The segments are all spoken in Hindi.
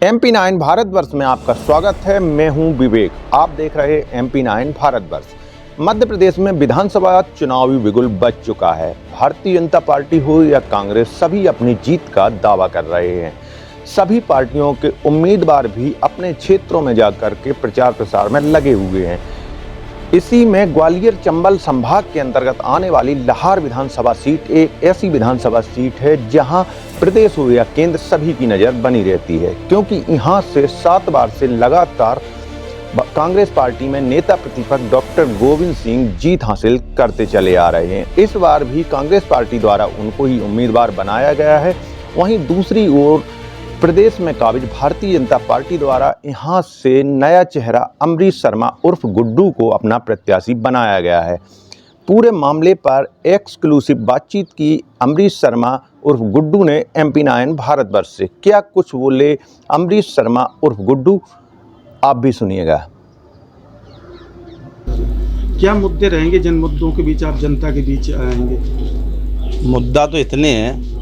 MP9 भारतवर्ष में आपका स्वागत है। मैं हूं विवेक, आप देख रहे MP9 भारतवर्ष। मध्य प्रदेश में विधानसभा चुनावी बिगुल बज चुका है। भारतीय जनता पार्टी हो या कांग्रेस, सभी अपनी जीत का दावा कर रहे हैं। सभी पार्टियों के उम्मीदवार भी अपने क्षेत्रों में जाकर के प्रचार प्रसार में लगे हुए हैं। इसी में ग्वालियर चंबल संभाग के अंतर्गत आने वाली लाहौर विधानसभा सीट एक ऐसी विधानसभा सीट है जहां प्रदेश हो या केंद्र सभी की नज़र बनी रहती है, क्योंकि यहां से 7 बार से लगातार कांग्रेस पार्टी में नेता प्रतिपक्ष डॉक्टर गोविंद सिंह जीत हासिल करते चले आ रहे हैं। इस बार भी कांग्रेस पार्टी द्वारा उनको ही उम्मीदवार बनाया गया है। वहीं दूसरी ओर प्रदेश में काबिज भारतीय जनता पार्टी द्वारा यहां से नया चेहरा अमरीश शर्मा उर्फ गुड्डू को अपना प्रत्याशी बनाया गया है। पूरे मामले पर एक्सक्लूसिव बातचीत की अमरीश शर्मा उर्फ गुड्डू ने MP9 भारतवर्ष से। क्या कुछ बोले अमरीश शर्मा उर्फ गुड्डू, आप भी सुनिएगा। क्या मुद्दे रहेंगे जिन मुद्दों के बीच आप जनता के बीच आएंगे? मुद्दा तो इतने हैं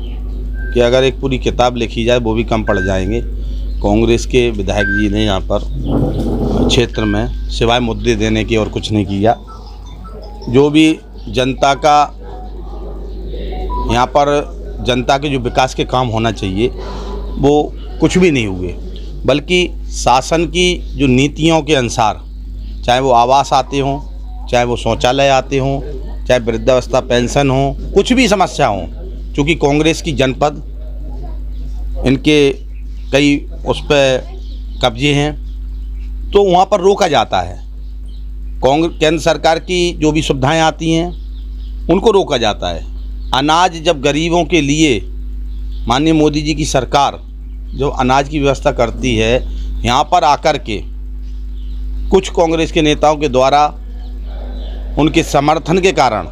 कि अगर एक पूरी किताब लिखी जाए वो भी कम पड़ जाएंगे। कांग्रेस के विधायक जी ने यहाँ पर क्षेत्र में सिवाय मुद्दे देने की और कुछ नहीं किया। जो भी जनता का यहाँ पर जनता के जो विकास के काम होना चाहिए वो कुछ भी नहीं हुए, बल्कि शासन की जो नीतियों के अनुसार, चाहे वो आवास आते हों, चाहे वो शौचालय आते हों, चाहे वृद्धावस्था पेंशन हो, कुछ भी समस्या हो, चूँकि कांग्रेस की जनपद इनके कई उस पर कब्जे हैं तो वहाँ पर रोका जाता है। केंद्र सरकार की जो भी सुविधाएं आती हैं उनको रोका जाता है। अनाज जब गरीबों के लिए माननीय मोदी जी की सरकार जो अनाज की व्यवस्था करती है, यहाँ पर आकर के कुछ कांग्रेस के नेताओं के द्वारा उनके समर्थन के कारण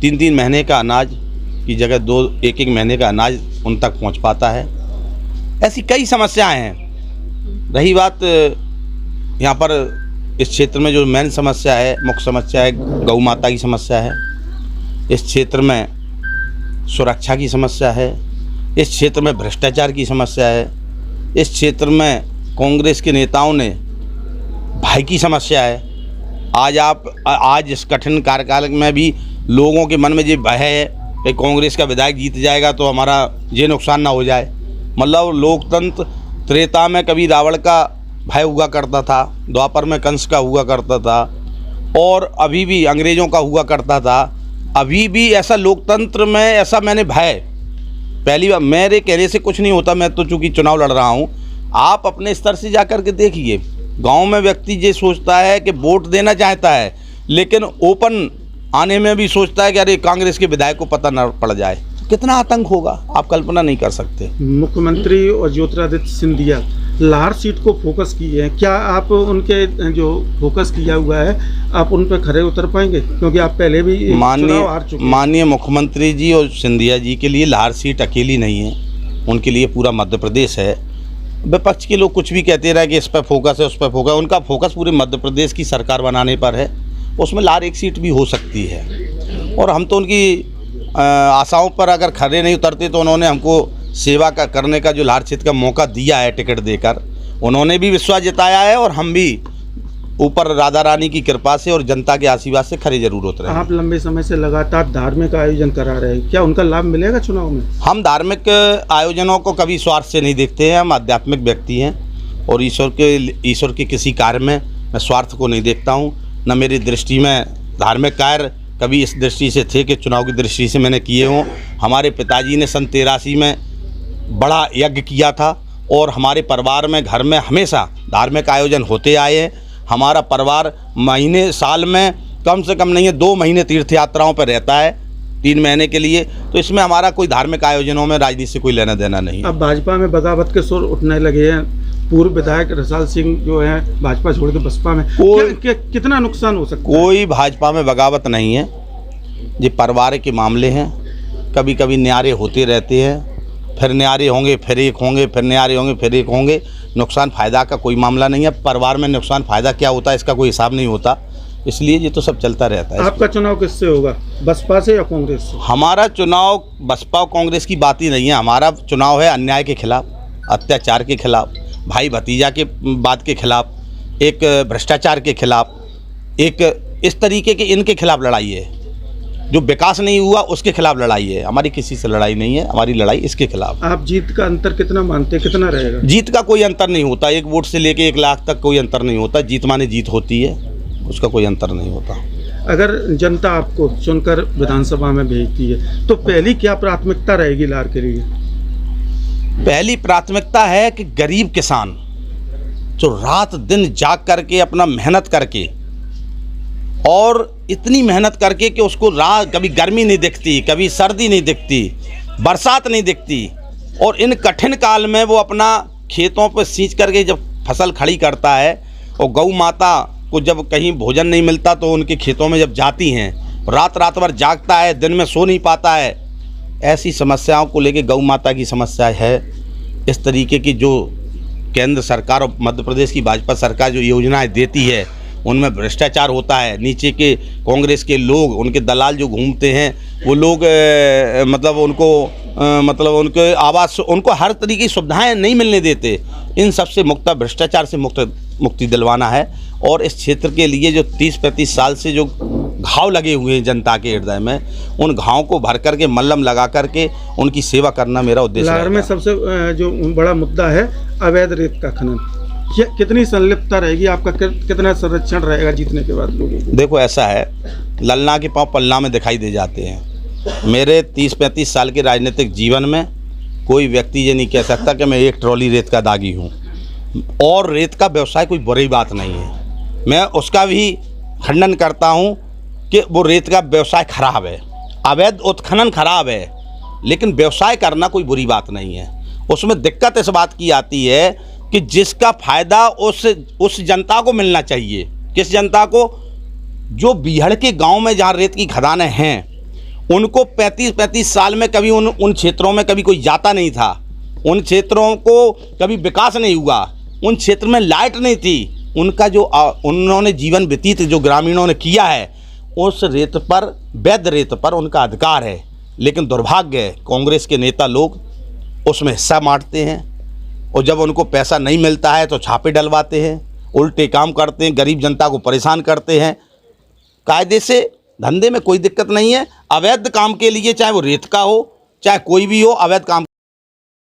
3-3 महीने का अनाज की जगह 1-1 महीने का अनाज उन तक पहुंच पाता है। ऐसी कई समस्याएं हैं। रही बात यहाँ पर इस क्षेत्र में जो मेन समस्या है, मुख्य समस्या है, गौ माता की समस्या है। इस क्षेत्र में सुरक्षा की समस्या है। इस क्षेत्र में भ्रष्टाचार की समस्या है। इस क्षेत्र में कांग्रेस के नेताओं ने भाई की समस्या है। आज इस कठिन कार्यकाल में भी लोगों के मन में ये भय है कि कांग्रेस का विधायक जीत जाएगा तो हमारा ये नुकसान ना हो जाए। मतलब लोकतंत्र त्रेता में कभी रावण का भय हुआ करता था, द्वापर में कंस का हुआ करता था, और अभी भी अंग्रेज़ों का हुआ करता था। अभी भी ऐसा लोकतंत्र में ऐसा मैंने भय पहली बार, मेरे कहने से कुछ नहीं होता। मैं तो चूँकि चुनाव लड़ रहा हूँ, आप अपने स्तर से जा कर के देखिए। गाँव में व्यक्ति ये सोचता है कि वोट देना चाहता है, लेकिन ओपन आने में भी सोचता है कि अरे कांग्रेस के विधायक को पता न पड़ जाए, कितना आतंक होगा आप कल्पना नहीं कर सकते। मुख्यमंत्री और ज्योतिरादित्य सिंधिया लाहौर सीट को फोकस किए हैं, क्या आप उनके जो फोकस किया हुआ है आप उन पर खरे उतर पाएंगे? क्योंकि आप पहले भी चुनाव हार चुके हैं। माननीय मुख्यमंत्री जी और सिंधिया जी के लिए लाहौर सीट अकेली नहीं है, उनके लिए पूरा मध्य प्रदेश है। विपक्ष के लोग कुछ भी कहते रहे कि इस पर फोकस है, उस पर फोकस, उनका फोकस पूरे मध्य प्रदेश की सरकार बनाने पर है। उसमें लाहौर एक सीट भी हो सकती है, और हम तो उनकी आशाओं पर अगर खरे नहीं उतरते तो उन्होंने हमको सेवा का करने का जो लाहौर क्षेत्र का मौका दिया है टिकट देकर, उन्होंने भी विश्वास जताया है, और हम भी ऊपर राधा रानी की कृपा से और जनता के आशीर्वाद से खरे जरूर उतरे। आप लंबे समय से लगातार धार्मिक आयोजन करा रहे हैं, क्या उनका लाभ मिलेगा चुनाव में? हम धार्मिक आयोजनों को कभी स्वार्थ से नहीं देखते हैं। हम आध्यात्मिक व्यक्ति हैं और ईश्वर के किसी कार्य में मैं स्वार्थ को नहीं देखता हूँ। न मेरी दृष्टि में धार्मिक कार्य कभी इस दृष्टि से थे कि चुनाव की दृष्टि से मैंने किए हों। हमारे पिताजी ने सन 83 में बड़ा यज्ञ किया था, और हमारे परिवार में घर में हमेशा धार्मिक आयोजन होते आए हैं। हमारा परिवार महीने साल में कम से कम नहीं है 2 महीने तीर्थ यात्राओं पर रहता है 3 महीने के लिए, तो इसमें हमारा कोई धार्मिक आयोजनों में राजनीति से कोई लेना देना नहीं है। अब भाजपा में बगावत के सुर उठने लगे हैं। पूर्व विधायक रसाल सिंह जो है भाजपा छोड़ के बसपा में, कितना नुकसान हो सकता है? कोई भाजपा में बगावत नहीं है, ये परिवार के मामले हैं। कभी कभी न्यारे होते रहते हैं, फिर न्यारे होंगे, फिर एक होंगे, फिर न्यारे होंगे, फिर एक होंगे। नुकसान फ़ायदा का कोई मामला नहीं है। परिवार में नुकसान फ़ायदा क्या होता है इसका कोई हिसाब नहीं होता, इसलिए ये तो सब चलता रहता है। आपका चुनाव किससे होगा, बसपा से या कांग्रेस से? हमारा चुनाव बसपा और कांग्रेस की बात ही नहीं है। हमारा चुनाव है अन्याय के खिलाफ, अत्याचार के खिलाफ। भाई भतीजा के बात के खिलाफ, एक भ्रष्टाचार के खिलाफ, एक इस तरीके के इनके खिलाफ लड़ाई है। जो विकास नहीं हुआ उसके खिलाफ लड़ाई है। हमारी किसी से लड़ाई नहीं है, हमारी लड़ाई इसके खिलाफ। आप जीत का अंतर कितना मानते हैं, कितना रहेगा? जीत का कोई अंतर नहीं होता, 1 वोट से लेके 1 लाख तक कोई अंतर नहीं होता। जीत माने जीत होती है, उसका कोई अंतर नहीं होता। अगर जनता आपको चुनकर विधानसभा में भेजती है तो पहली क्या प्राथमिकता रहेगी लार के लिए? पहली प्राथमिकता है कि गरीब किसान जो रात दिन जाग करके अपना मेहनत करके, और इतनी मेहनत करके कि उसको कभी गर्मी नहीं दिखती, कभी सर्दी नहीं दिखती, बरसात नहीं दिखती, और इन कठिन काल में वो अपना खेतों पर सींच करके जब फसल खड़ी करता है, और गौ माता को जब कहीं भोजन नहीं मिलता तो उनके खेतों में जब जाती हैं, रात रात भर जागता है, दिन में सो नहीं पाता है। ऐसी समस्याओं को लेके गौ माता की समस्या है। इस तरीके की जो केंद्र सरकार और मध्य प्रदेश की भाजपा सरकार जो योजनाएं देती है उनमें भ्रष्टाचार होता है। नीचे के कांग्रेस के लोग, उनके दलाल जो घूमते हैं, वो लोग उनके आवास, उनको हर तरीके की सुविधाएं नहीं मिलने देते। इन सबसे भ्रष्टाचार से मुक्ति दिलवाना है। और इस क्षेत्र के लिए जो 30-35 साल से जो घाव लगे हुए हैं जनता के हृदय में, उन घाव को भर करके, मल्लम लगा करके उनकी सेवा करना मेरा उद्देश्य है। लार में सबसे जो बड़ा मुद्दा है अवैध रेत का खनन, कितनी संलिप्तता रहेगी आपका, कितना संरक्षण रहेगा जीतने के बाद लोगों को? देखो ऐसा है, ललना के पाँव पलना में दिखाई दे जाते हैं। मेरे 30-35 साल के राजनीतिक जीवन में कोई व्यक्ति ये नहीं कह सकता कि मैं 1 ट्रॉली रेत का दागी हूँ। और रेत का व्यवसाय कोई बुरी बात नहीं है, मैं उसका भी खंडन करता हूँ कि वो रेत का व्यवसाय खराब है, अवैध उत्खनन खराब है, लेकिन व्यवसाय करना कोई बुरी बात नहीं है। उसमें दिक्कत इस बात की आती है कि जिसका फ़ायदा उस जनता को मिलना चाहिए। किस जनता को? जो बीहड़ के गांव में जहां रेत की खदानें हैं, उनको 35-35 साल में कभी उन क्षेत्रों में कभी कोई जाता नहीं था, उन क्षेत्रों को कभी विकास नहीं हुआ, उन क्षेत्र में लाइट नहीं थी। उनका जो उन्होंने जीवन व्यतीत जो ग्रामीणों ने किया है, उस रेत पर, वैध रेत पर उनका अधिकार है। लेकिन दुर्भाग्य है, कांग्रेस के नेता लोग उसमें हिस्सा बांटते हैं, और जब उनको पैसा नहीं मिलता है तो छापे डलवाते हैं, उल्टे काम करते हैं, गरीब जनता को परेशान करते हैं। कायदे से धंधे में कोई दिक्कत नहीं है। अवैध काम के लिए, चाहे वो रेत का हो, चाहे कोई भी हो, अवैध काम